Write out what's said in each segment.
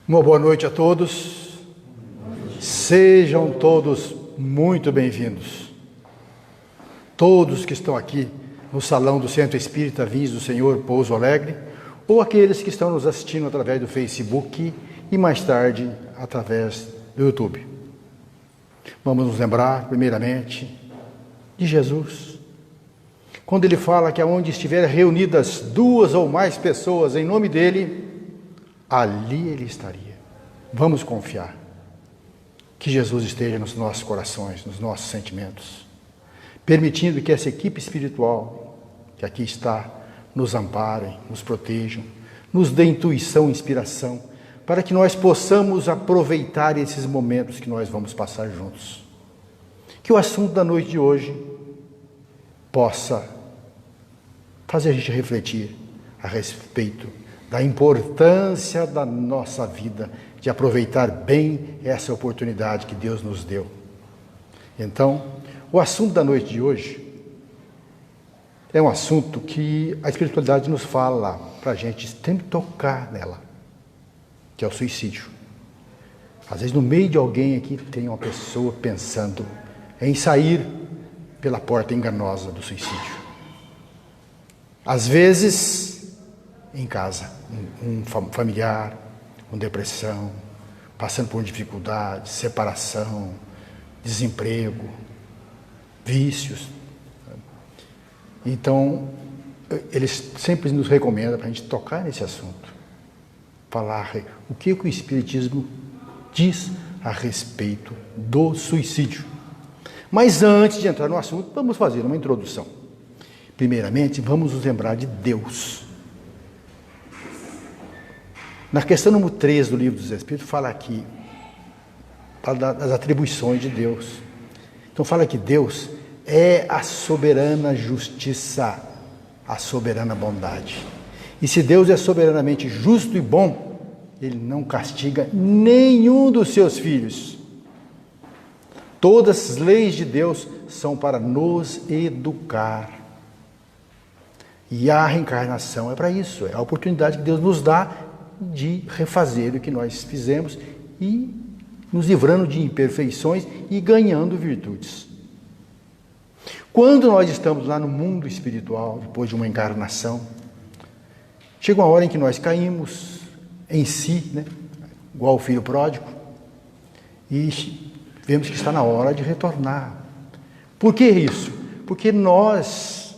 Uma boa noite a todos. Sejam todos muito bem-vindos. Todos que estão aqui no Salão do Centro Espírita Vinhos do Senhor Pouso Alegre, ou aqueles que estão nos assistindo através do Facebook e mais tarde através do YouTube. Vamos nos lembrar, primeiramente, de Jesus. Quando ele fala que aonde estiver reunidas duas ou mais pessoas em nome dele, ali ele estaria. Vamos confiar que Jesus esteja nos nossos corações, nos nossos sentimentos, permitindo que essa equipe espiritual que aqui está nos amparem, nos protejam, nos dê intuição e inspiração, para que nós possamos aproveitar esses momentos que nós vamos passar juntos. Que o assunto da noite de hoje possa fazer a gente refletir a respeito da importância da nossa vida, de aproveitar bem essa oportunidade que Deus nos deu. Então, o assunto da noite de hoje é um assunto que a espiritualidade nos fala para a gente sempre tocar nela, que é o suicídio. Às vezes no meio de alguém aqui tem uma pessoa pensando em sair pela porta enganosa do suicídio. Às vezes em casa, um familiar com depressão, passando por dificuldades, separação, desemprego, vícios. Então, eles sempre nos recomendam para a gente tocar nesse assunto, falar o que o Espiritismo diz a respeito do suicídio. Mas antes de entrar no assunto, vamos fazer uma introdução. Primeiramente, vamos nos lembrar de Deus. Na questão número 3 do Livro dos Espíritos, fala aqui das atribuições de Deus. Então fala que Deus é a soberana justiça, a soberana bondade. E se Deus é soberanamente justo e bom, Ele não castiga nenhum dos seus filhos. Todas as leis de Deus são para nos educar. E a reencarnação é para isso, é a oportunidade que Deus nos dá de refazer o que nós fizemos e nos livrando de imperfeições e ganhando virtudes. Quando nós estamos lá no mundo espiritual, depois de uma encarnação, chega uma hora em que nós caímos em si, igual o filho pródigo, e vemos que está na hora de retornar. Por que isso? Porque nós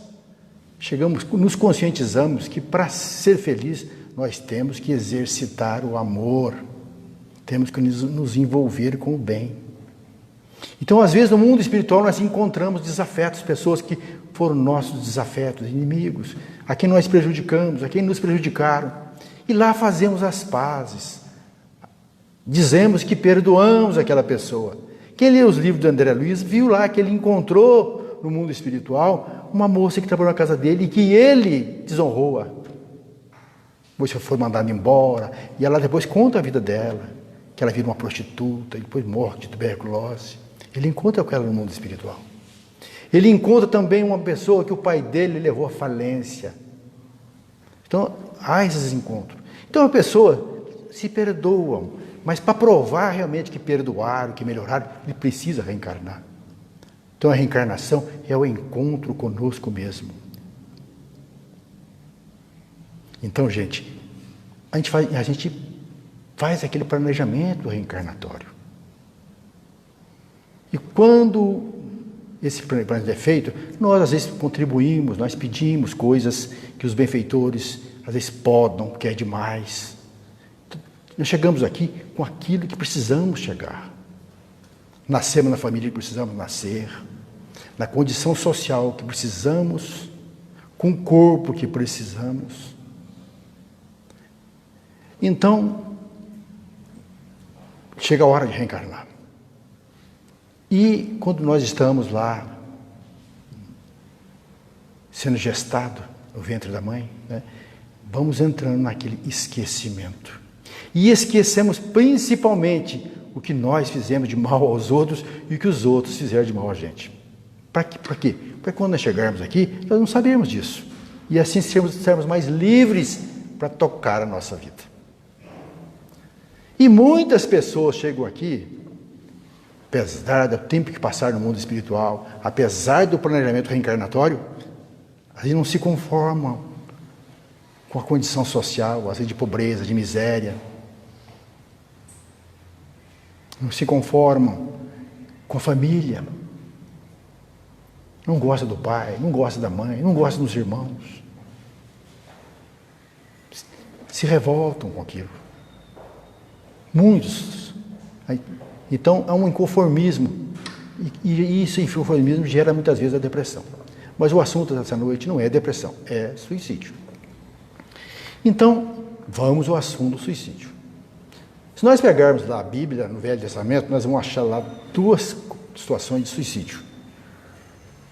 nos conscientizamos que para ser feliz nós temos que exercitar o amor, temos que nos envolver com o bem. Então, às vezes, no mundo espiritual, nós encontramos desafetos, pessoas que foram nossos desafetos, inimigos, a quem nós prejudicamos, a quem nos prejudicaram. E lá fazemos as pazes. Dizemos que perdoamos aquela pessoa. Quem lê os livros de André Luiz viu lá que ele encontrou no mundo espiritual uma moça que trabalhou na casa dele e que ele desonrou-a. Você foi mandada embora, e ela depois conta a vida dela, que ela vira uma prostituta, e depois morre de tuberculose. Ele encontra com ela no mundo espiritual. Ele encontra também uma pessoa que o pai dele levou à falência. Então, há esses encontros. Então, a pessoa se perdoa, mas para provar realmente que perdoaram, que melhoraram, ele precisa reencarnar. Então, a reencarnação é o encontro conosco mesmo. Então, gente, a gente faz aquele planejamento reencarnatório. E quando esse planejamento é feito, nós às vezes contribuímos, nós pedimos coisas que os benfeitores às vezes podam, que é demais. Nós chegamos aqui com aquilo que precisamos chegar. Nascemos na família que precisamos nascer, na condição social que precisamos, com o corpo que precisamos. Então, chega a hora de reencarnar. E quando nós estamos lá, sendo gestado no ventre da mãe, vamos entrando naquele esquecimento. E esquecemos principalmente o que nós fizemos de mal aos outros e o que os outros fizeram de mal a gente. Para quê? Para quando nós chegarmos aqui, nós não sabemos disso. E assim sermos mais livres para tocar a nossa vida. E muitas pessoas chegam aqui, apesar do tempo que passaram no mundo espiritual, apesar do planejamento reencarnatório, eles não se conformam com a condição social, às vezes de pobreza, de miséria. Não se conformam com a família. Não gosta do pai, não gosta da mãe, não gosta dos irmãos. Se revoltam com aquilo. Muitos. Então, há um inconformismo. E esse inconformismo gera muitas vezes a depressão. Mas o assunto dessa noite não é depressão, é suicídio. Então, vamos ao assunto do suicídio. Se nós pegarmos lá a Bíblia, no Velho Testamento, nós vamos achar lá duas situações de suicídio.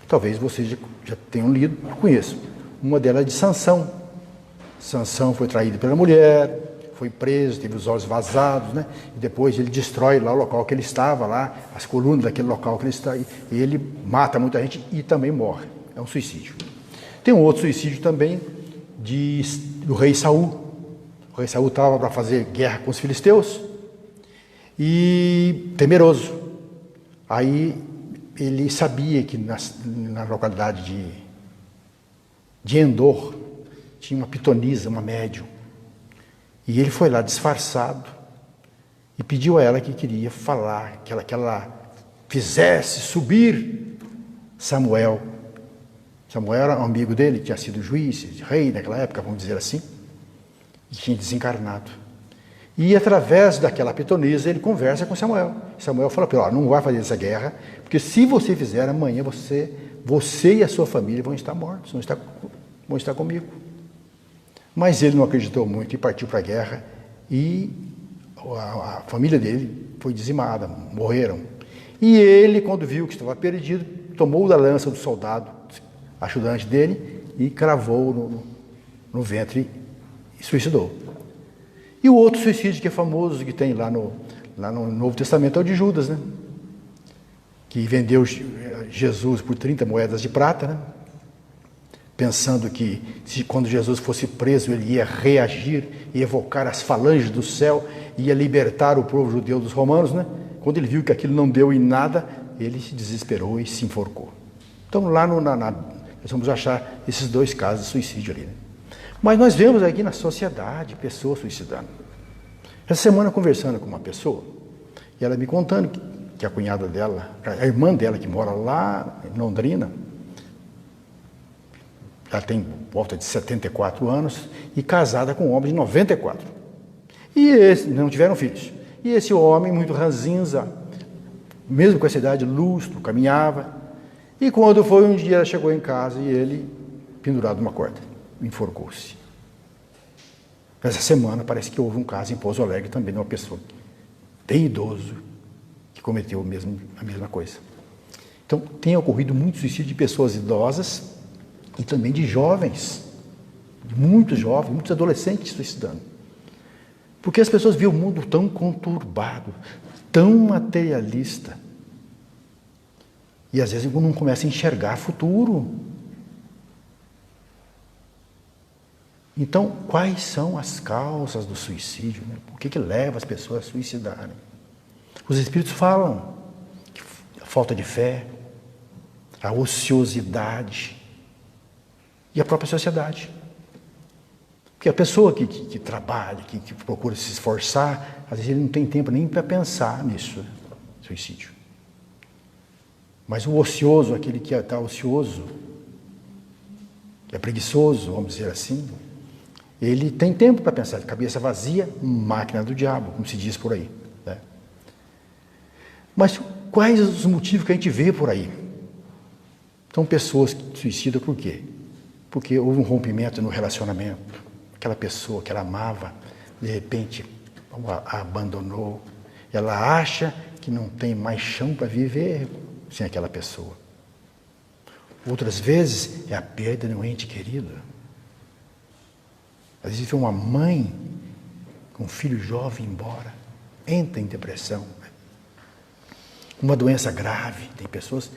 Talvez vocês já tenham lido, conheçam. Uma delas é de Sansão. Sansão foi traído pela mulher, foi preso, teve os olhos vazados, né? E depois ele destrói lá o local que ele estava, lá, as colunas daquele local que ele está, e ele mata muita gente e também morre. É um suicídio. Tem um outro suicídio também do rei Saul. O rei Saul estava para fazer guerra com os filisteus e temeroso. Aí ele sabia que na localidade de Endor tinha uma pitonisa, uma médium. E ele foi lá disfarçado e pediu a ela que queria falar, que ela fizesse subir Samuel. Samuel era um amigo dele, tinha sido juiz, rei naquela época, vamos dizer assim, e tinha desencarnado. E através daquela pitonisa ele conversa com Samuel. Samuel fala para ele: não vai fazer essa guerra, porque se você fizer, amanhã você e a sua família vão estar mortos, vão estar comigo. Mas ele não acreditou muito e partiu para a guerra, e a família dele foi dizimada, morreram. E ele, quando viu que estava perdido, tomou da lança do soldado, ajudante dele, e cravou no ventre e suicidou. E o outro suicídio que é famoso, que tem lá no Novo Testamento, é o de Judas, né? Que vendeu Jesus por 30 moedas de prata, né? Pensando que quando Jesus fosse preso ele ia reagir, ia evocar as falanges do céu, ia libertar o povo judeu dos romanos, né? Quando ele viu que aquilo não deu em nada, ele se desesperou e se enforcou. Então lá nós vamos achar esses dois casos de suicídio ali, né? Mas nós vemos aqui na sociedade pessoas suicidando. Essa semana conversando com uma pessoa, e ela me contando que a cunhada dela, a irmã dela que mora lá em Londrina, ela tem volta de 74 anos e casada com um homem de 94. E não tiveram filhos. E esse homem, muito ranzinza, mesmo com essa idade, lustro, caminhava. E quando foi um dia, ela chegou em casa e ele, pendurado numa corda, enforcou-se. Essa semana parece que houve um caso em Pouso Alegre também de uma pessoa bem idoso que cometeu a mesma coisa. Então, tem ocorrido muito suicídio de pessoas idosas e também de jovens, muitos adolescentes suicidando. Porque as pessoas veem o mundo tão conturbado, tão materialista. E às vezes não começa a enxergar futuro. Então, quais são as causas do suicídio, né? O que leva as pessoas a suicidarem? Os espíritos falam que a falta de fé, a ociosidade e a própria sociedade. Porque a pessoa que trabalha, que procura se esforçar, às vezes ele não tem tempo nem para pensar nisso, né? Suicídio. Mas o ocioso, aquele que está ocioso, que é preguiçoso, vamos dizer assim, ele tem tempo para pensar, cabeça vazia, máquina do diabo, como se diz por aí, né? Mas quais os motivos que a gente vê por aí? São pessoas que suicidam por quê? Porque houve um rompimento no relacionamento, aquela pessoa que ela amava, de repente a abandonou, ela acha que não tem mais chão para viver sem aquela pessoa. Outras vezes é a perda de um ente querido. Às vezes vê uma mãe com um filho jovem embora, entra em depressão. Uma doença grave, tem pessoas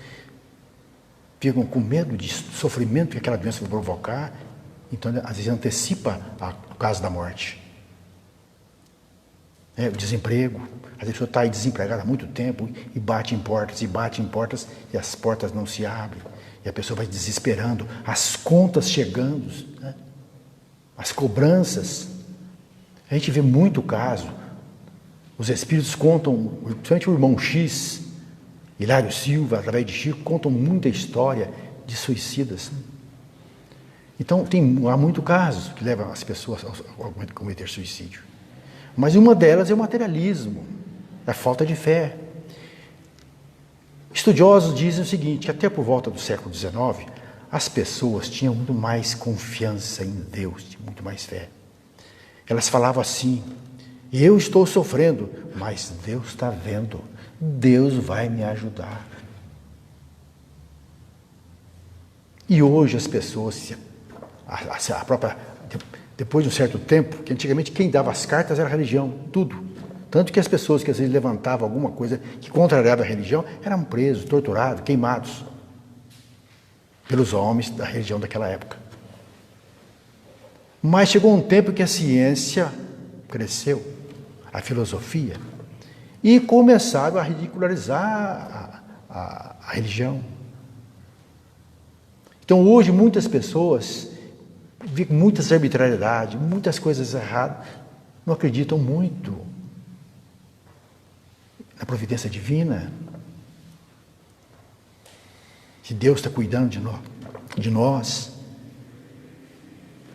que ficam com medo de sofrimento que aquela doença vai provocar, então às vezes antecipa o caso da morte. O desemprego. A pessoa está aí desempregada há muito tempo e bate em portas, e as portas não se abrem. E a pessoa vai desesperando, as contas chegando, né? As cobranças. A gente vê muito caso. Os espíritos contam, principalmente o irmão X, Hilário Silva, através de Chico, contam muita história de suicidas. Então, há muitos casos que levam as pessoas a cometer suicídio. Mas uma delas é o materialismo, a falta de fé. Estudiosos dizem o seguinte, que até por volta do século XIX, as pessoas tinham muito mais confiança em Deus, tinham muito mais fé. Elas falavam assim, eu estou sofrendo, mas Deus está vendo, Deus vai me ajudar. E hoje as pessoas, depois de um certo tempo, que antigamente quem dava as cartas era a religião, tudo. Tanto que as pessoas que às vezes levantavam alguma coisa que contrariava a religião, eram presos, torturados, queimados pelos homens da religião daquela época. Mas chegou um tempo que a ciência cresceu, a filosofia, e começaram a ridicularizar a religião. Então hoje muitas pessoas vê muitas arbitrariedades, muitas coisas erradas, não acreditam muito na providência divina, que Deus está cuidando de nós.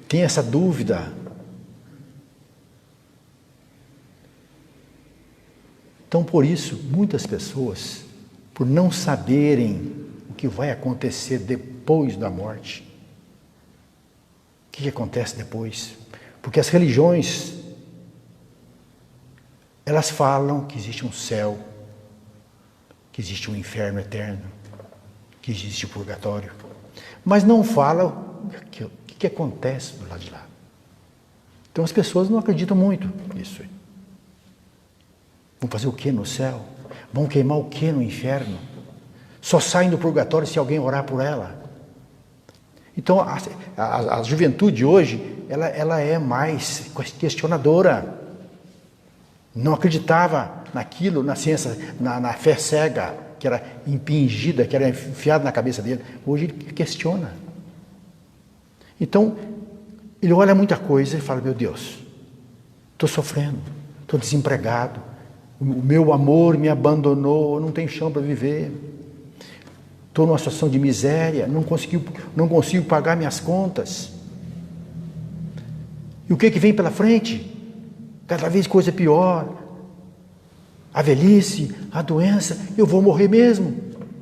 Tem essa dúvida. Então, por isso, muitas pessoas, por não saberem o que vai acontecer depois da morte, o que acontece depois? Porque as religiões, elas falam que existe um céu, que existe um inferno eterno, que existe o purgatório, mas não falam o que acontece do lado de lá. Então as pessoas não acreditam muito nisso. Vão fazer o que no céu? Vão queimar o que no inferno? Só saem do purgatório se alguém orar por ela. Então a juventude hoje, ela é mais questionadora. Não acreditava naquilo, na ciência, na fé cega, que era impingida, que era enfiada na cabeça dele. Hoje ele questiona. Então, ele olha muita coisa e fala, meu Deus, estou sofrendo, estou desempregado, o meu amor me abandonou, não tenho chão para viver, estou numa situação de miséria, não consigo pagar minhas contas. E o que vem pela frente? Cada vez coisa pior, a velhice, a doença, eu vou morrer mesmo,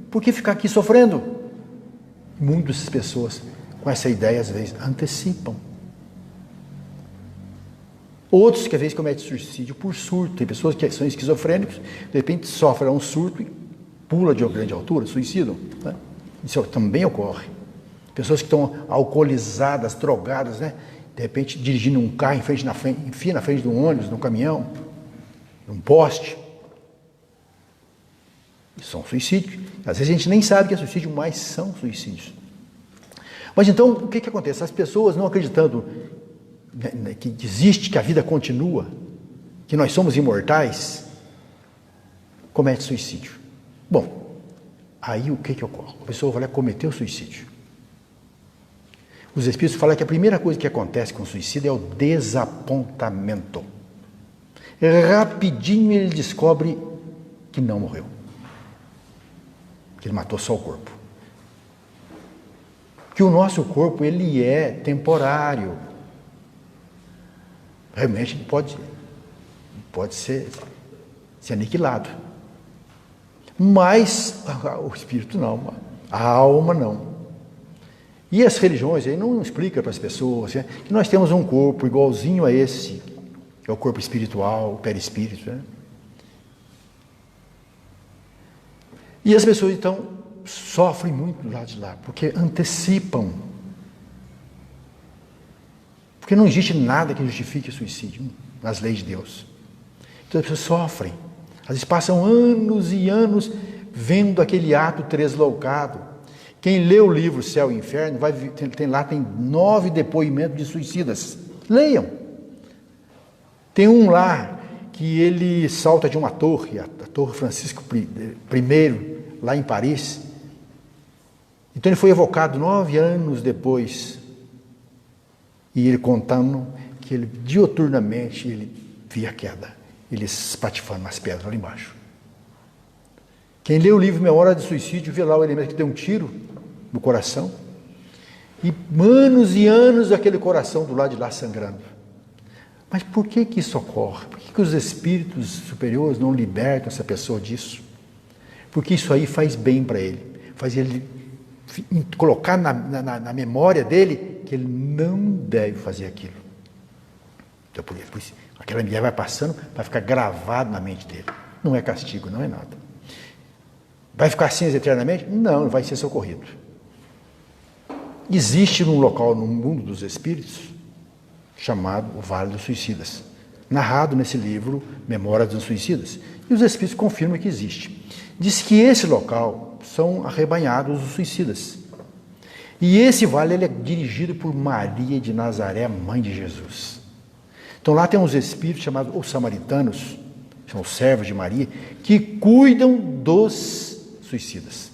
por que ficar aqui sofrendo? Muitas pessoas com essa ideia às vezes antecipam. Outros que às vezes cometem suicídio por surto, tem pessoas que são esquizofrênicos, de repente sofrem um surto e pula de uma grande altura, suicidam, né? Isso também ocorre. Pessoas que estão alcoolizadas, drogadas, né? De repente dirigindo um carro enfia na frente de um ônibus, de um caminhão, de um poste. Isso são suicídios. Às vezes a gente nem sabe que é suicídio, mas são suicídios. Mas então, o que acontece? As pessoas não acreditando que existe, que a vida continua, que nós somos imortais, cometem suicídio. Bom, aí o que ocorre? A pessoa vai lá cometer o suicídio. Os espíritos falam que a primeira coisa que acontece com o suicídio é o desapontamento. Rapidinho ele descobre que não morreu, que ele matou só o corpo. Que o nosso corpo, ele é temporário. Realmente pode ser aniquilado. Mas o espírito não, a alma não. E as religiões aí não explicam para as pessoas, né, que nós temos um corpo igualzinho a esse, que é o corpo espiritual, o perispírito, né? E as pessoas então sofrem muito do lado de lá, porque antecipam. Porque não existe nada que justifique o suicídio nas leis de Deus. Então as pessoas sofrem. Às vezes passam anos e anos vendo aquele ato tresloucado. Quem lê o livro Céu e Inferno, tem 9 depoimentos de suicidas. Leiam. Tem um lá que ele salta de uma torre, a Torre Francisco I, lá em Paris. Então ele foi evocado 9 anos depois, e ele contando que ele, dioturnamente, ele via a queda, ele espatifando nas pedras lá embaixo. Quem lê o livro Memória de Suicídio, vê lá o elemento que tem um tiro no coração, e anos e anos aquele coração do lado de lá sangrando. Mas por que isso ocorre? Por que os espíritos superiores não libertam essa pessoa disso? Porque isso aí faz bem para ele, faz ele colocar na memória dele que ele não deve fazer aquilo. Então, por isso, aquela mulher vai passando, vai ficar gravado na mente dele. Não é castigo, não é nada. Vai ficar assim eternamente? Não, vai ser socorrido. Existe um local no mundo dos espíritos chamado o Vale dos Suicidas, narrado nesse livro Memórias dos Suicidas. E os espíritos confirmam que existe. Diz que esse local são arrebanhados os suicidas. E esse vale ele é dirigido por Maria de Nazaré, mãe de Jesus. Então lá tem uns espíritos chamados os samaritanos, são os servos de Maria, que cuidam dos suicidas.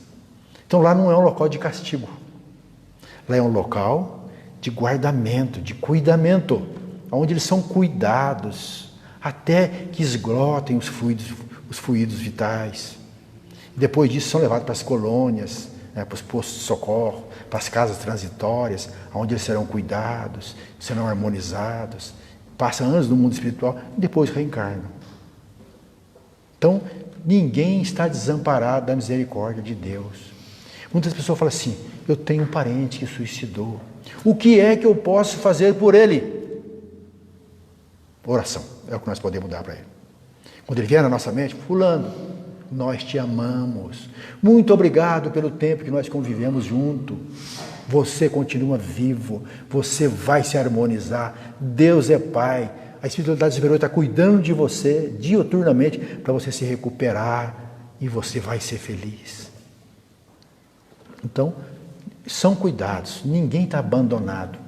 Então lá não é um local de castigo. Lá é um local de guardamento, de cuidamento, onde eles são cuidados até que esgotem os fluidos vitais. Depois disso são levados para as colônias, para os postos de socorro, para as casas transitórias, onde eles serão cuidados, serão harmonizados, passam anos no mundo espiritual e depois reencarnam. Então, ninguém está desamparado da misericórdia de Deus. Muitas pessoas falam assim, eu tenho um parente que suicidou. O que é que eu posso fazer por ele? Oração, é o que nós podemos dar para ele. Quando ele vier na nossa mente, fulano, nós te amamos. Muito obrigado pelo tempo que nós convivemos junto. Você continua vivo, você vai se harmonizar. Deus é Pai. A espiritualidade superior está cuidando de você diuturnamente para você se recuperar e você vai ser feliz. Então, são cuidados, ninguém está abandonado.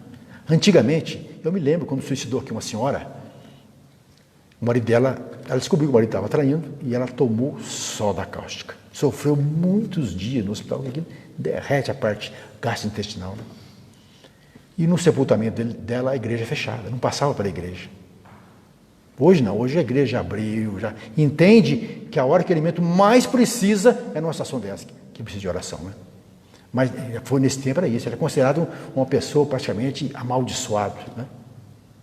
Antigamente, eu me lembro quando suicidou aqui uma senhora, o marido dela, ela descobriu que o marido estava traindo e ela tomou soda cáustica. Sofreu muitos dias no hospital, porque derrete a parte gastrointestinal. Né? E no sepultamento dela, a igreja é fechada, não passava pela igreja. Hoje não, hoje a igreja abriu, já entende que a hora que o alimento mais precisa é numa situação dessa, que precisa de oração. Né? Mas foi nesse tempo, era isso, era considerado uma pessoa praticamente amaldiçoada. Né?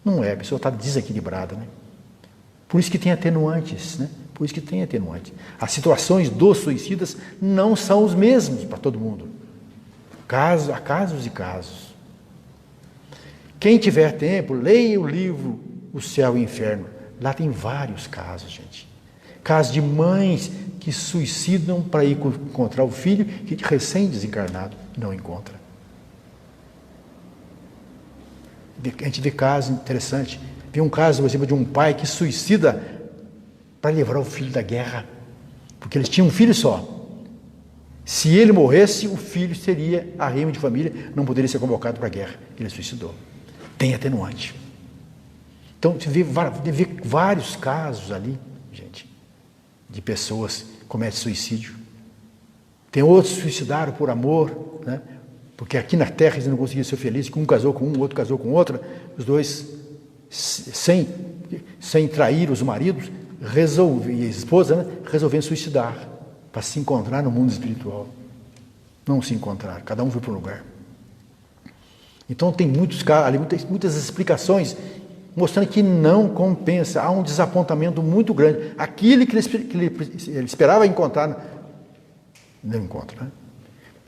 Não é, a pessoa está desequilibrada. Né? Por isso que tem atenuantes, né? Por isso que tem atenuantes. As situações dos suicidas não são os mesmos para todo mundo. Há casos e casos. Quem tiver tempo, leia o livro O Céu e o Inferno. Lá tem vários casos, gente. Casos de mães que suicidam para ir encontrar o filho que recém-desencarnado não encontra. A gente vê casos interessantes. Tem um caso, por exemplo, de um pai que suicida para livrar o filho da guerra, porque eles tinham um filho só. Se ele morresse, o filho seria arrimo de família, não poderia ser convocado para a guerra. Ele suicidou. Tem atenuante. Então, você vê vários casos ali, gente, de pessoas que cometem suicídio. Tem outros que se suicidaram por amor, né? Porque aqui na Terra eles não conseguiam ser felizes, que um casou com um, o outro casou com outra, os dois, sem trair os maridos, e a esposa, né, resolvendo suicidar, para se encontrar no mundo espiritual. Não se encontrar, cada um foi para um lugar. Então tem muitos casos, ali muitas explicações, mostrando que não compensa, há um desapontamento muito grande. Aquilo que ele esperava encontrar, não encontra. Né?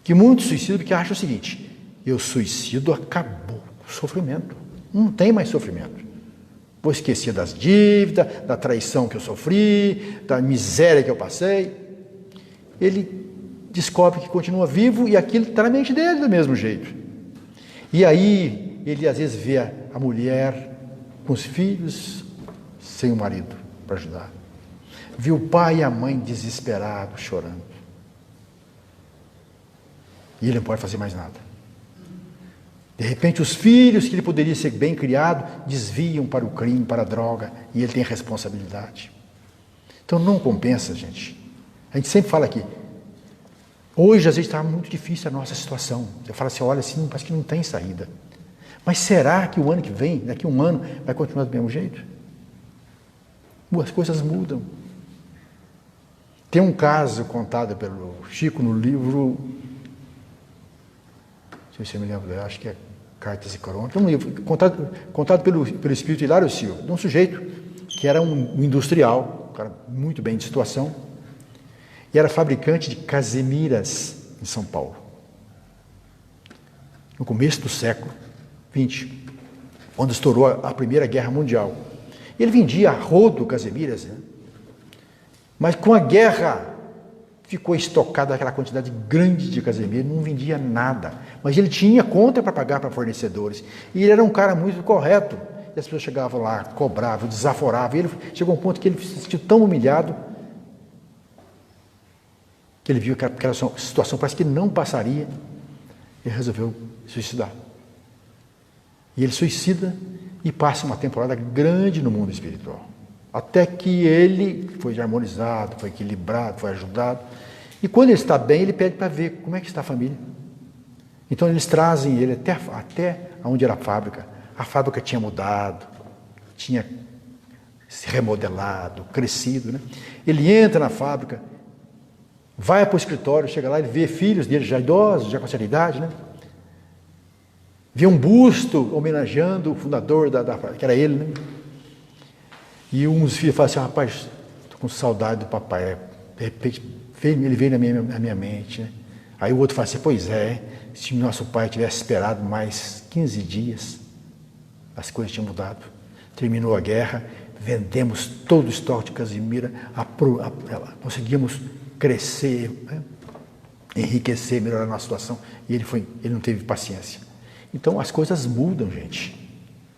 Que muitos suicidam porque acham o seguinte, eu suicido, acabou o sofrimento, não tem mais sofrimento. Vou esquecer das dívidas, da traição que eu sofri, da miséria que eu passei. Ele descobre que continua vivo e aquilo está na mente dele do mesmo jeito. E aí ele às vezes vê a mulher com os filhos sem o marido para ajudar. Viu o pai e a mãe desesperados, chorando. E ele não pode fazer mais nada. De repente, os filhos que ele poderia ser bem criado, desviam para o crime, para a droga, e ele tem responsabilidade. Então não compensa, gente. A gente sempre fala aqui, hoje às vezes está muito difícil a nossa situação. Você fala assim, olha, assim, parece que não tem saída. Mas será que o ano que vem, daqui a um ano, vai continuar do mesmo jeito? As coisas mudam. Tem um caso contado pelo Chico no livro, não sei se eu me lembro, acho que é Cartas e Crônicas, um livro contado pelo espírito Hilário Silva, de um sujeito que era um industrial, um cara muito bem de situação, e era fabricante de casemiras em São Paulo. No começo do século XX, quando estourou a Primeira Guerra Mundial. Ele vendia a rodo casemiras, né? Mas com a guerra ficou estocada aquela quantidade grande de casemiras, não vendia nada. Mas ele tinha conta para pagar para fornecedores. E ele era um cara muito correto. E as pessoas chegavam lá, cobravam, desaforavam. E ele chegou a um ponto que ele se sentiu tão humilhado que ele viu que aquela situação parece que não passaria. Ele resolveu suicidar. E ele suicida e passa uma temporada grande no mundo espiritual. Até que ele foi harmonizado, foi equilibrado, foi ajudado. E quando ele está bem, ele pede para ver como é que está a família. Então eles trazem ele até onde era a fábrica. A fábrica tinha mudado, tinha se remodelado, crescido, né? Ele entra na fábrica, vai para o escritório, chega lá, ele vê filhos dele já idosos, já com certa idade, né? Vê um busto homenageando o fundador que era ele, né? E um dos filhos fala assim, rapaz, estou com saudade do papai. De repente, ele veio na minha mente, né? Aí o outro fala assim, pois é, se nosso pai tivesse esperado mais 15 dias, as coisas tinham mudado. Terminou a guerra, vendemos todo o estoque de casemira, conseguimos crescer, né? Enriquecer, melhorar a nossa situação. E ele não teve paciência. Então as coisas mudam, gente.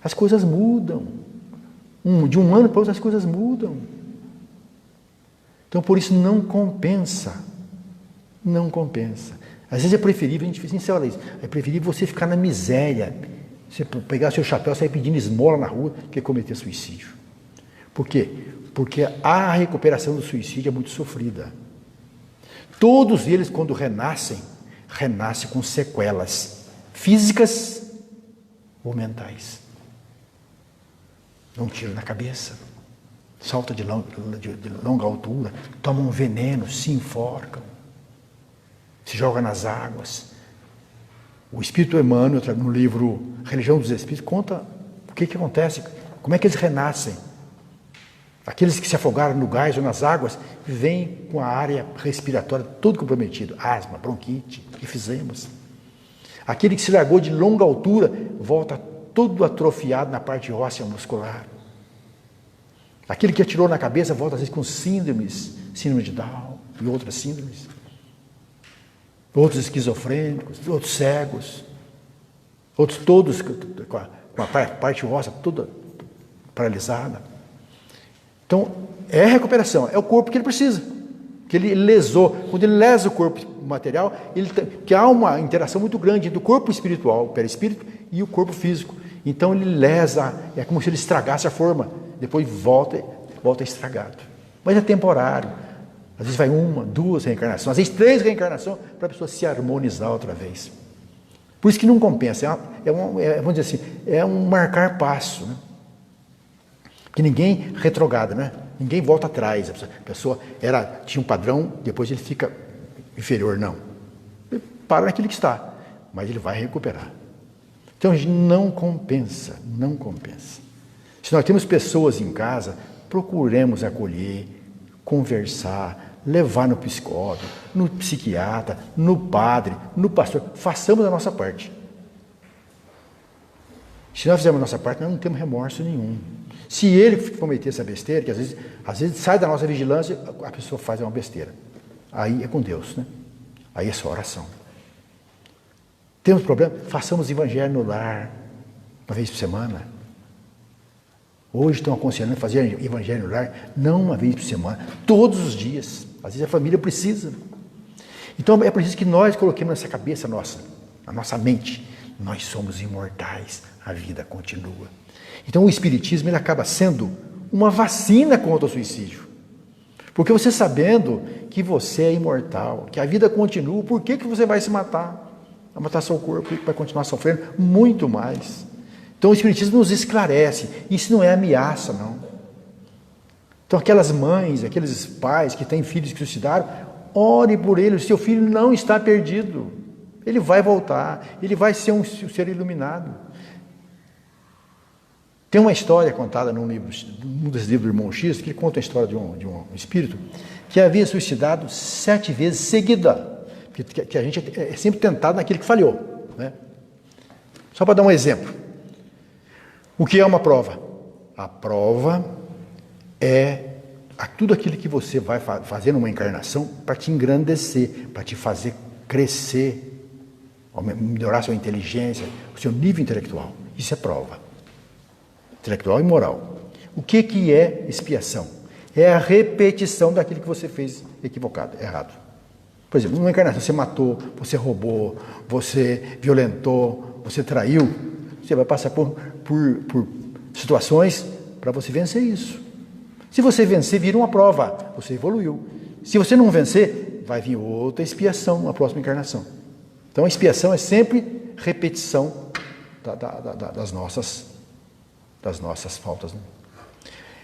As coisas mudam. De um ano para outro as coisas mudam. Então por isso não compensa. Não compensa. Às vezes é preferível, a gente diz assim, olha isso, é preferível você ficar na miséria, você pegar seu chapéu e sair pedindo esmola na rua, que cometer suicídio. Por quê? Porque a recuperação do suicídio é muito sofrida. Todos eles, quando renascem com sequelas físicas ou mentais. Dão um tiro na cabeça, salta de longa altura, tomam um veneno, se enforcam, se jogam nas águas. O Espírito Emmanuel, no livro Religião dos Espíritos, conta o que acontece, como é que eles renascem. Aqueles que se afogaram no gás ou nas águas, vêm com a área respiratória todo comprometido, asma, bronquite, que fizemos. Aquele que se largou de longa altura, volta todo atrofiado na parte óssea muscular. Aquele que atirou na cabeça, volta às vezes com síndrome de Down e outras síndromes. Outros esquizofrênicos, outros cegos, outros todos com a parte óssea toda paralisada. Então, é recuperação, é o corpo que ele precisa, que ele lesou. Quando ele lesa o corpo material, que há uma interação muito grande entre o corpo espiritual, o perispírito, e o corpo físico. Então ele lesa, é como se ele estragasse a forma, depois volta estragado. Mas é temporário. Às vezes vai 1, 2 reencarnações, às vezes 3 reencarnações, para a pessoa se harmonizar outra vez. Por isso que não compensa, vamos dizer assim, é um marcar passo, né? Porque ninguém retrograda, né? Ninguém volta atrás. A pessoa tinha um padrão, depois ele fica inferior, não. Ele para naquilo que está, mas ele vai recuperar. Então, não compensa, não compensa. Se nós temos pessoas em casa, procuremos acolher, conversar, levar no psicólogo, no psiquiatra, no padre, no pastor. Façamos a nossa parte. Se nós fizermos a nossa parte, nós não temos remorso nenhum. Se ele cometer essa besteira, que às vezes sai da nossa vigilância, a pessoa faz uma besteira. Aí é com Deus, né? Aí é só oração. Temos problema? Façamos evangelho no lar, uma vez por semana. Hoje estão aconselhando fazer evangelho no lar, não uma vez por semana, todos os dias. Às vezes a família precisa. Então é preciso que nós coloquemos nessa cabeça nossa, na nossa mente, nós somos imortais, a vida continua. Então o Espiritismo ele acaba sendo uma vacina contra o suicídio. Porque você sabendo que você é imortal, que a vida continua, por que você vai se matar? Vai matar seu corpo, vai continuar sofrendo muito mais. Então o Espiritismo nos esclarece, isso não é ameaça, não. Então aquelas mães, aqueles pais que têm filhos que suicidaram, ore por eles, seu filho não está perdido, ele vai voltar, ele vai ser um ser iluminado. Tem uma história contada num dos livros do irmão X, que conta a história de um espírito que havia suicidado 7 vezes seguida, que a gente é sempre tentado naquilo que falhou, né? Só para dar um exemplo. O que é uma prova? A prova é tudo aquilo que você vai fazer numa encarnação para te engrandecer, para te fazer crescer, melhorar sua inteligência, o seu nível intelectual. Isso é prova. Intelectual e moral. O que é expiação? É a repetição daquilo que você fez equivocado, errado. Por exemplo, numa encarnação você matou, você roubou, você violentou, você traiu, você vai passar por situações para você vencer isso. Se você vencer, vira uma prova, você evoluiu. Se você não vencer, vai vir outra expiação na próxima encarnação. Então a expiação é sempre repetição das nossas faltas, né?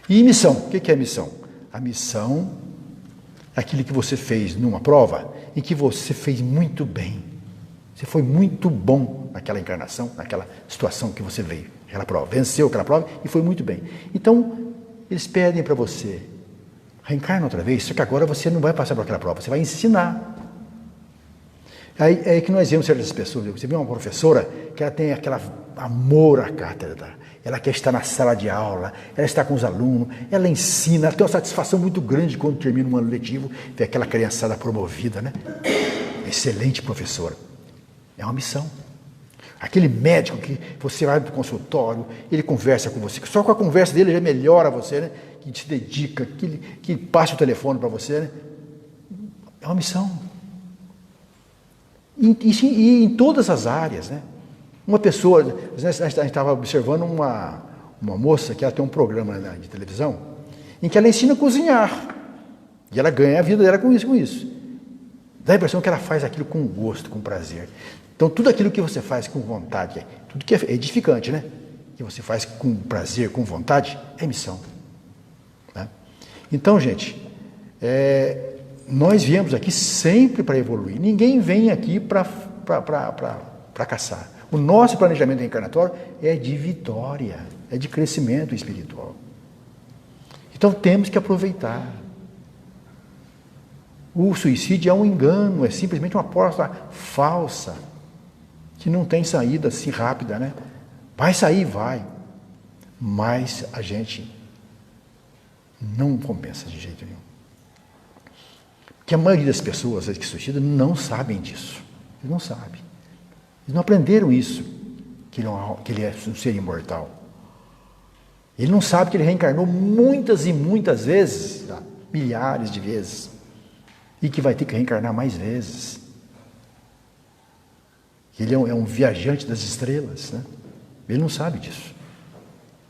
E missão, o que é missão? A missão é aquilo que você fez numa prova em que você fez muito bem. Você foi muito bom naquela encarnação, naquela situação que você veio, aquela prova, venceu aquela prova e foi muito bem. Então, eles pedem para você, reencarna outra vez, só que agora você não vai passar por aquela prova, você vai ensinar. Aí que nós vemos certas pessoas, você vê uma professora que ela tem aquele amor à cátedra, ela quer estar na sala de aula, ela está com os alunos, ela ensina, ela tem uma satisfação muito grande quando termina um ano letivo, ver aquela criançada promovida, né? Excelente professora. É uma missão. Aquele médico que você vai para o consultório, ele conversa com você, só com a conversa dele já melhora você, né? Que te dedica, que passa o telefone para você, né? É uma missão. E em todas as áreas, né? Uma pessoa, a gente estava observando uma moça que ela tem um programa de televisão em que ela ensina a cozinhar e ela ganha a vida dela com isso. Dá a impressão que ela faz aquilo com gosto, com prazer. Então tudo aquilo que você faz com vontade, tudo que é edificante, né? Que você faz com prazer, com vontade, é missão, né? Então, gente, nós viemos aqui sempre para evoluir. Ninguém vem aqui para caçar. O nosso planejamento reencarnatório é de vitória, é de crescimento espiritual. Então temos que aproveitar. O suicídio é um engano, é simplesmente uma porta falsa, que não tem saída assim rápida, né? Vai sair, vai. Mas a gente não compensa de jeito nenhum. Porque a maioria das pessoas que suicidam não sabem disso. Eles não sabem. Eles não aprenderam isso, que ele é um ser imortal. Ele não sabe que ele reencarnou muitas e muitas vezes, milhares de vezes, e que vai ter que reencarnar mais vezes. Ele é um viajante das estrelas, né? Ele não sabe disso.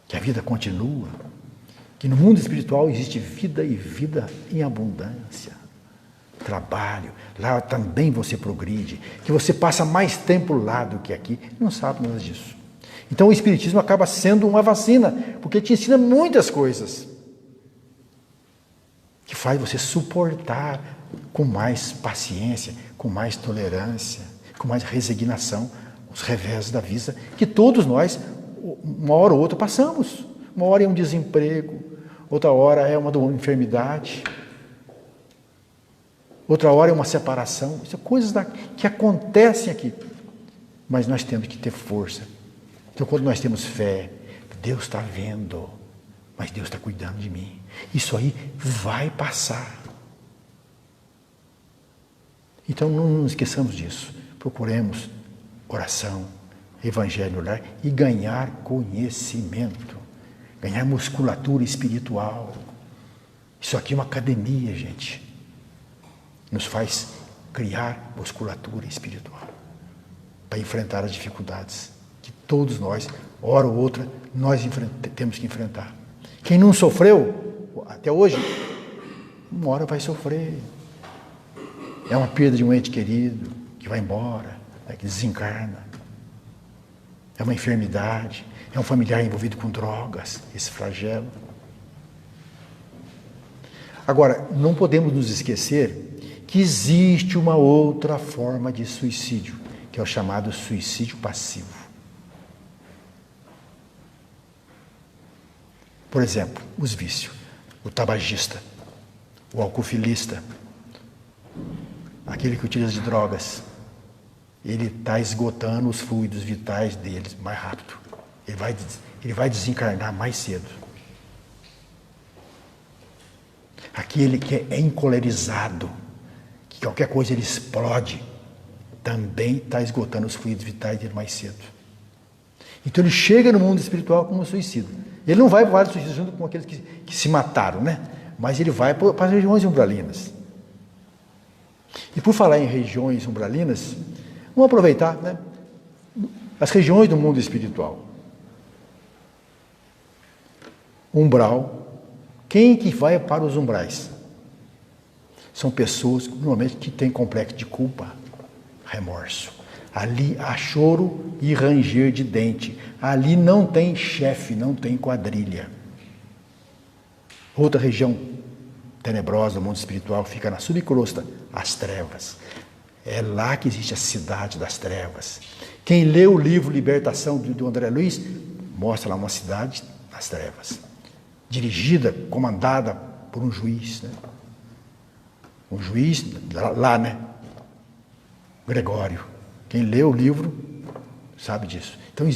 Que a vida continua, que no mundo espiritual existe vida e vida em abundância. Trabalho, lá também você progride, que você passa mais tempo lá do que aqui, não sabe nada disso. Então o Espiritismo acaba sendo uma vacina, porque te ensina muitas coisas, que faz você suportar com mais paciência, com mais tolerância, com mais resignação, os revés da vida, que todos nós, uma hora ou outra, passamos. Uma hora é um desemprego, outra hora é uma enfermidade, outra hora é uma separação. Isso é coisas que acontecem aqui. Mas nós temos que ter força. Então, quando nós temos fé, Deus está vendo, mas Deus está cuidando de mim. Isso aí vai passar. Então, não nos esqueçamos disso. Procuremos oração, evangelho no lar e ganhar conhecimento, ganhar musculatura espiritual. Isso aqui é uma academia, gente. Nos faz criar musculatura espiritual para enfrentar as dificuldades que todos nós, hora ou outra, nós temos que enfrentar. Quem não sofreu até hoje, uma hora vai sofrer. É uma perda de um ente querido que vai embora, que desencarna. É uma enfermidade, é um familiar envolvido com drogas, esse flagelo. Agora, não podemos nos esquecer que existe uma outra forma de suicídio, que é o chamado suicídio passivo. Por exemplo, os vícios, o tabagista, o alcoolista, aquele que utiliza de drogas, ele está esgotando os fluidos vitais dele mais rápido. Ele vai desencarnar mais cedo. Aquele que é encolerizado, que qualquer coisa ele explode, também está esgotando os fluidos vitais dele mais cedo. Então ele chega no mundo espiritual como suicida. Ele não vai para o vale do suicídio junto com aqueles que se mataram, né? Mas ele vai para as regiões umbralinas. E por falar em regiões umbralinas, vamos aproveitar, né? As regiões do mundo espiritual. Umbral. Quem que vai para os umbrais? São pessoas, normalmente, que têm complexo de culpa, remorso. Ali há choro e ranger de dente. Ali não tem chefe, não tem quadrilha. Outra região tenebrosa do mundo espiritual fica na subcrosta, as trevas. É lá que existe a cidade das trevas. Quem lê o livro Libertação do André Luiz, mostra lá uma cidade nas trevas. Dirigida, comandada por um juiz, né? Um juiz lá, né? Gregório. Quem lê o livro sabe disso. Então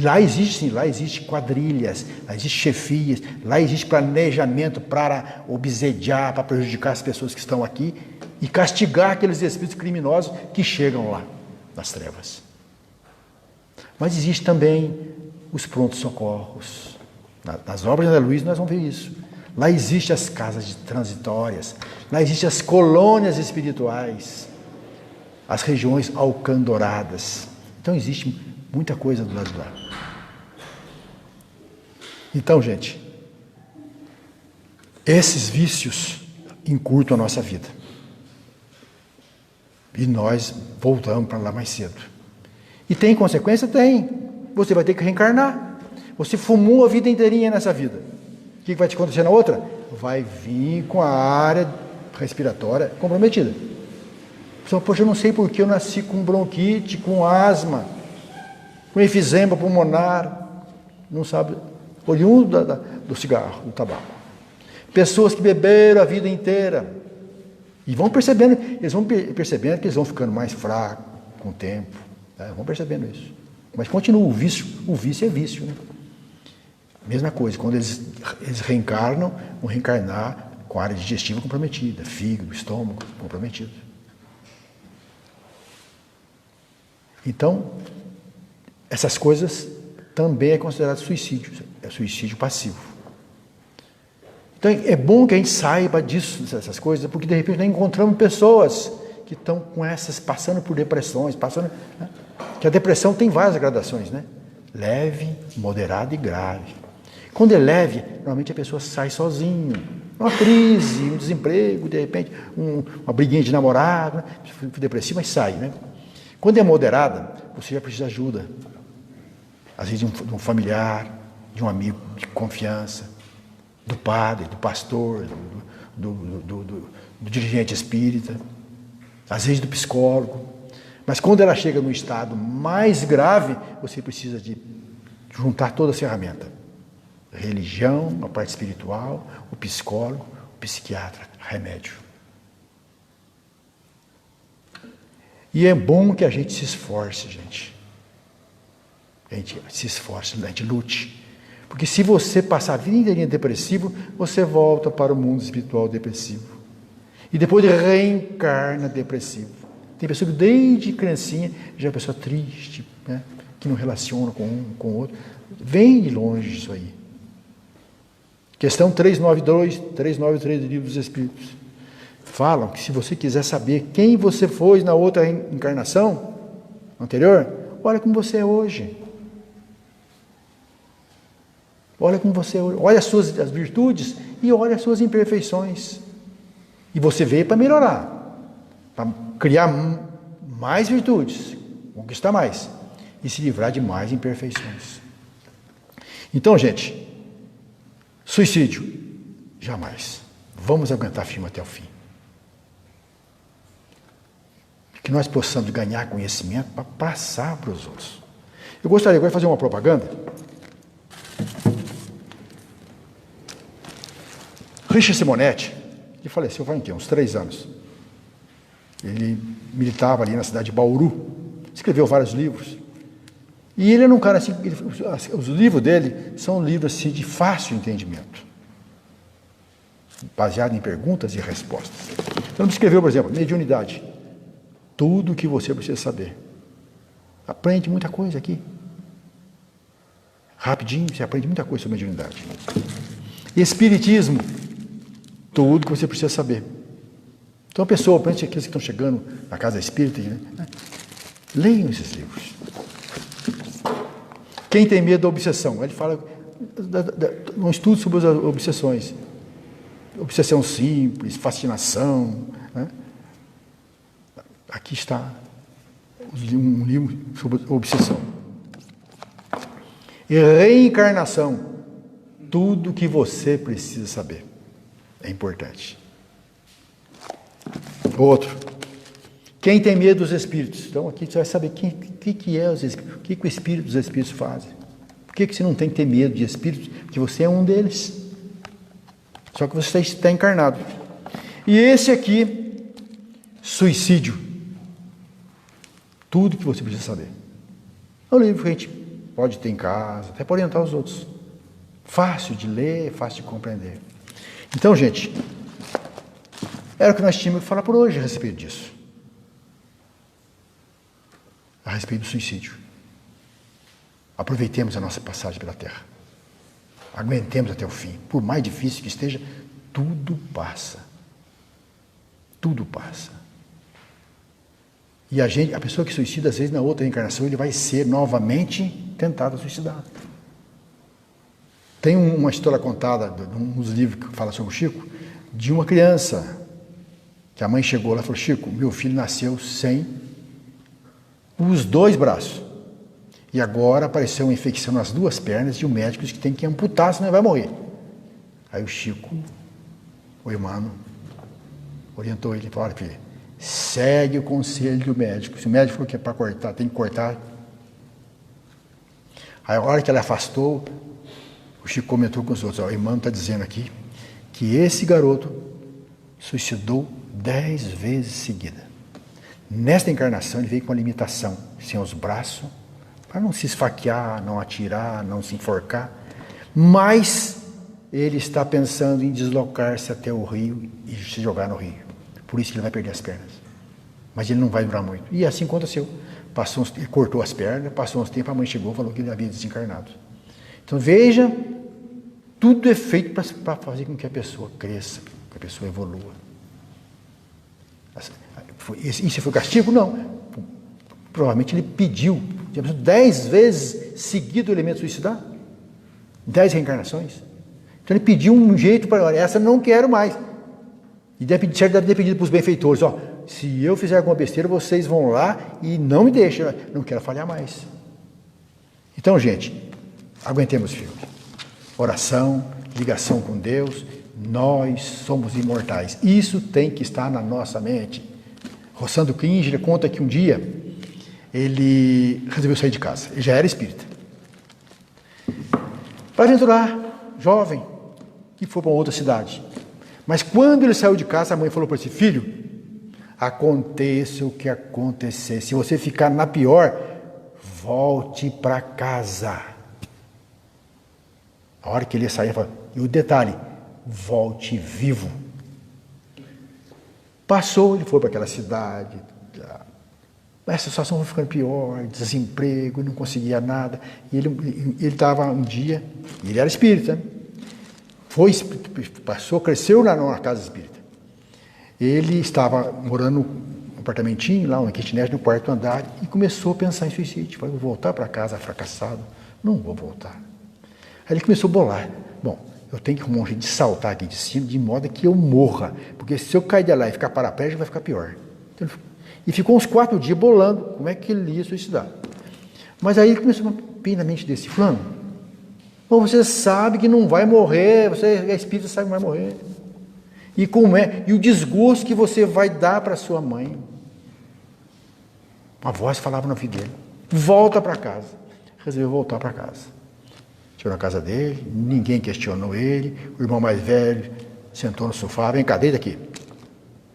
lá existe quadrilhas, lá existe chefias, lá existe planejamento para obsediar, para prejudicar as pessoas que estão aqui e castigar aqueles espíritos criminosos que chegam lá nas trevas. Mas existe também os prontos-socorros. Nas obras de André Luiz nós vamos ver isso. Lá existem as casas transitórias, lá existem as colônias espirituais, as regiões alcandoradas. Então existe muita coisa do lado de lá. Então, gente, esses vícios encurtam a nossa vida. E nós voltamos para lá mais cedo. E tem consequência? Tem. Você vai ter que reencarnar. Você fumou a vida inteirinha nessa vida. O que vai te acontecer na outra? Vai vir com a área respiratória comprometida. Só, poxa, eu não sei porque eu nasci com bronquite, com asma, com enfisema pulmonar. Não sabe, oriundo do cigarro, do tabaco. Pessoas que beberam a vida inteira. E vão percebendo, que eles vão ficando mais fracos com o tempo. Né? Vão percebendo isso. Mas continua o vício é vício, né? Mesma coisa, quando eles reencarnam, vão reencarnar com a área digestiva comprometida, fígado, estômago comprometido. Então, essas coisas também é considerado suicídio, é suicídio passivo. Então, é bom que a gente saiba disso, dessas coisas, porque de repente nós encontramos pessoas que estão com passando por depressões, né? Que a depressão tem várias gradações, né? Leve, moderada e grave. Quando é leve, normalmente a pessoa sai sozinha. Uma crise, um desemprego, de repente, uma briguinha de namorado, né? Depressivo, mas sai, né? Quando é moderada, você já precisa de ajuda. Às vezes de um familiar, de um amigo de confiança, do padre, do pastor, do dirigente espírita, às vezes do psicólogo. Mas quando ela chega num estado mais grave, você precisa de juntar toda a ferramenta. Religião, a parte espiritual, o psicólogo, o psiquiatra, remédio. E é bom que a gente se esforce, gente. A gente se esforce, a gente lute. Porque se você passar a vida inteira depressivo, você volta para o mundo espiritual depressivo. E depois reencarna depressivo. Tem pessoa que desde criancinha já é uma pessoa triste, né? Que não relaciona com um, com o outro. Vem de longe isso aí. Questão 392, 393 do Livro dos Espíritos. Falam que se você quiser saber quem você foi na outra encarnação anterior, olha como você é hoje. Olha como você é hoje. Olha as virtudes e olha as suas imperfeições. E você veio para melhorar, para criar mais virtudes, conquistar mais e se livrar de mais imperfeições. Então, gente, suicídio, jamais. Vamos aguentar firme até o fim. Que nós possamos ganhar conhecimento para passar para os outros. Eu gostaria agora de fazer uma propaganda. Richard Simonetti, que faleceu faz uns 3 anos. Ele militava ali na cidade de Bauru, escreveu vários livros. E ele era um cara assim, os livros dele são livros assim, de fácil entendimento, baseado em perguntas e respostas. Então ele escreveu, por exemplo, Mediunidade. Tudo o que você precisa saber. Aprende muita coisa aqui. Rapidinho, você aprende muita coisa sobre mediunidade. Espiritismo. Tudo que você precisa saber. Então a pessoa, principalmente aqueles que estão chegando na casa espírita, né? Leiam esses livros. Quem tem medo da obsessão? Ele fala um estudo sobre as obsessões. Obsessão simples, fascinação, né? Aqui está um livro sobre obsessão. E reencarnação. Tudo que você precisa saber. É importante. Outro. Quem tem medo dos espíritos? Então aqui você vai saber o que é os espíritos, o que o espírito dos espíritos fazem. Por que você não tem que ter medo de espíritos? Porque você é um deles. Só que você está encarnado. E esse aqui, suicídio. Tudo que você precisa saber. É um livro que a gente pode ter em casa, até para orientar os outros. Fácil de ler, fácil de compreender. Então, gente, era o que nós tínhamos que falar por hoje a respeito disso. A respeito do suicídio. Aproveitemos a nossa passagem pela Terra. Aguentemos até o fim. Por mais difícil que esteja, tudo passa. Tudo passa. E a pessoa que suicida, às vezes, na outra reencarnação, ele vai ser novamente tentado a suicidar. Tem uma história contada, nos livros que fala sobre o Chico, de uma criança, que a mãe chegou lá e falou: Chico, meu filho nasceu sem os 2 braços. E agora apareceu uma infecção nas 2 pernas e o médico disse que tem que amputar, senão ele vai morrer. Aí o Chico, o irmão, orientou ele e falou: olha, filho, segue o conselho do médico. Se o médico falou que é para cortar, tem que cortar. Aí a hora que ela afastou, o Chico comentou com os outros: o irmão está dizendo aqui que esse garoto suicidou 10 vezes seguida. Nesta encarnação ele veio com uma limitação, sem os braços, para não se esfaquear, não atirar, não se enforcar, mas ele está pensando em deslocar-se até o rio e se jogar no rio. Por isso que ele vai perder as pernas. Mas ele não vai durar muito. E assim aconteceu. Ele cortou as pernas, passou uns tempos, a mãe chegou e falou que ele havia desencarnado. Então veja, tudo é feito para fazer com que a pessoa cresça, que a pessoa evolua. Isso foi castigo? Não. Provavelmente ele pediu. 10 vezes seguido o elemento suicidar. 10 reencarnações. Então ele pediu um jeito para, olha, essa eu não quero mais. E deve ter pedido para os benfeitores: ó, se eu fizer alguma besteira, vocês vão lá e não me deixem, não quero falhar mais. Então, gente, aguentemos firme. Oração, ligação com Deus, nós somos imortais. Isso tem que estar na nossa mente. Rossando Klinger conta que um dia ele resolveu sair de casa. Ele já era espírita. Para aventurar, jovem, e foi para outra cidade. Mas quando ele saiu de casa, a mãe falou para ele: filho, aconteça o que acontecer, se você ficar na pior, volte para casa. A hora que ele ia sair, ele falou: e o detalhe, volte vivo. Passou, ele foi para aquela cidade, a situação foi ficando pior, desemprego, não conseguia nada. E ele estava um dia, ele era espírita, né? Passou, cresceu na casa espírita. Ele estava morando num apartamentinho, lá, uma kitnet no 4º andar, e começou a pensar em suicídio. Vou voltar para casa fracassado? Não vou voltar. Aí ele começou a bolar: bom, eu tenho que arrumar um jeito de saltar aqui de cima, de modo que eu morra. Porque se eu cair de lá e ficar paraplégico, vai ficar pior. Então, e ficou uns 4 dias bolando como é que ele ia suicidar. Mas aí ele começou a vir na mente desse fulano. Bom, você sabe que não vai morrer, você é espírita, sabe que não vai morrer. E como é? E o desgosto que você vai dar para sua mãe. Uma voz falava na vida dele. Volta para casa. Resolveu voltar para casa. Chegou na casa dele, ninguém questionou ele. O irmão mais velho sentou no sofá. Vem cá, deita aqui.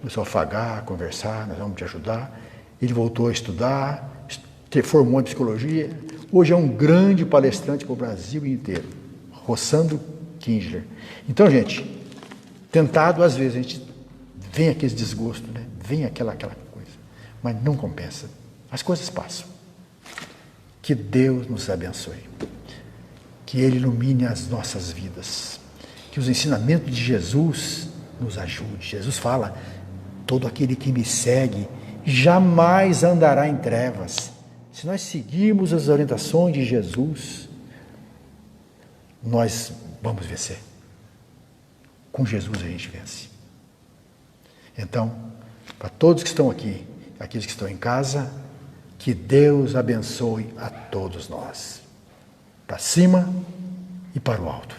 Começou a afagar, a conversar, nós vamos te ajudar. Ele voltou a estudar, formou em psicologia. Hoje é um grande palestrante para o Brasil inteiro. Rossando Kinsler. Então, gente, tentado às vezes, a gente vem aquele desgosto, né? Vem aquela coisa. Mas não compensa. As coisas passam. Que Deus nos abençoe. Que Ele ilumine as nossas vidas. Que os ensinamentos de Jesus nos ajude. Jesus fala, todo aquele que me segue jamais andará em trevas. Se nós seguirmos as orientações de Jesus, nós vamos vencer. Com Jesus a gente vence. Então, para todos que estão aqui, aqueles que estão em casa, que Deus abençoe a todos nós. Para cima e para o alto.